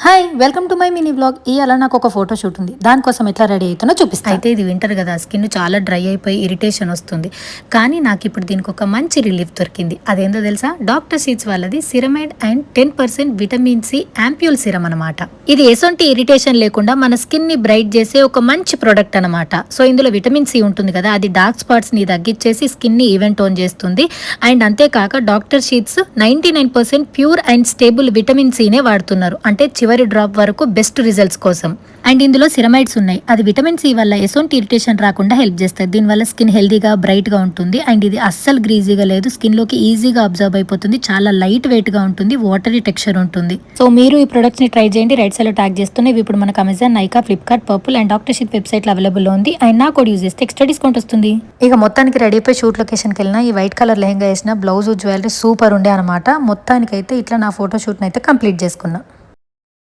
Hi welcome to my mini blog. ఇవాళ నాకు ఒక ఫోటో షూట్ ఉంది. దానికోసం ఎట్లా రెడీ అవుతున్నా చూపిస్తాను. అయితే ఇది వింటర్ కదా, స్కిన్ చాలా డ్రై అయిపోయి ఇరిటేషన్ వస్తుంది. కానీ నాకు ఇప్పుడు దీనికి ఒక మంచి రిలీఫ్ దొరికింది. అదేందో తెలుసా? డాక్టర్ షీట్స్ వాళ్ళది ceramide and 10% vitamin C ampoule serum అనమాట. ఇది ఎసొంటి ఇరిటేషన్ లేకుండా మన స్కిన్ ని బ్రైట్ చేసే ఒక మంచి ప్రొడక్ట్ అనమాట. సో ఇందులో విటమిన్ సి ఉంటుంది కదా, అది డార్క్ స్పాట్స్ ని తగ్గించేసి స్కిన్ ని ఈవెన్ టోన్ చేస్తుంది. అండ్ అంతేకాక doctor Sheth's 99% pure and stable vitamin సినే వాడుతున్నారు. అంటే చివరి డ్రాప్ వరకు బెస్ట్ రిజల్ట్స్ కోసం. అండ్ ఇందులో సిరమైడ్స్ ఉన్నాయి. అది విటమిన్ సి వల్ల ఎసొంటి ఇరిటేషన్ రాకుండా హెల్ప్ చేస్తుంది. దీనివల్ల స్కిన్ హెల్దీగా బ్రైట్ గా ఉంటుంది. అండ్ ఇది అస్సలు గ్రీజీగా లేదు, స్కిన్ లోకి ఈజీగా అబ్జర్వ్ అయిపోతుంది. చాలా లైట్ వెయిట్ గా ఉంటుంది, వాటరీ టెక్స్చర్ ఉంటుంది. సో మీరు ఈ ప్రొడక్ట్స్ ని ట్రై చేయండి. రైట్ సైడ్ లో ట్యాగ్ చేస్తున్నాయి. ఇప్పుడు మనకు Amazon, Nykaa, Flipkart, purple and doctor sheet website లో అవైలబుల్ ఉంది. అండ్ నా కోడ్ యూజ్ చేస్తే ఎక్స్ట్రా డిస్కౌంట్ వస్తుంది. ఇక మొత్తానికి రెడీ అయిపోయి షూట్ లొకేషన్ కి వెళ్ళినా ఈ వైట్ కలర్ లెహంగా వేసిన బ్లౌజ్ జ్యువెలరీ సూపర్ ఉండే అనమాట. మొత్తానికైతే ఇట్లా నా ఫోటో షూట్ అయితే కంప్లీట్ చేసుకున్నా.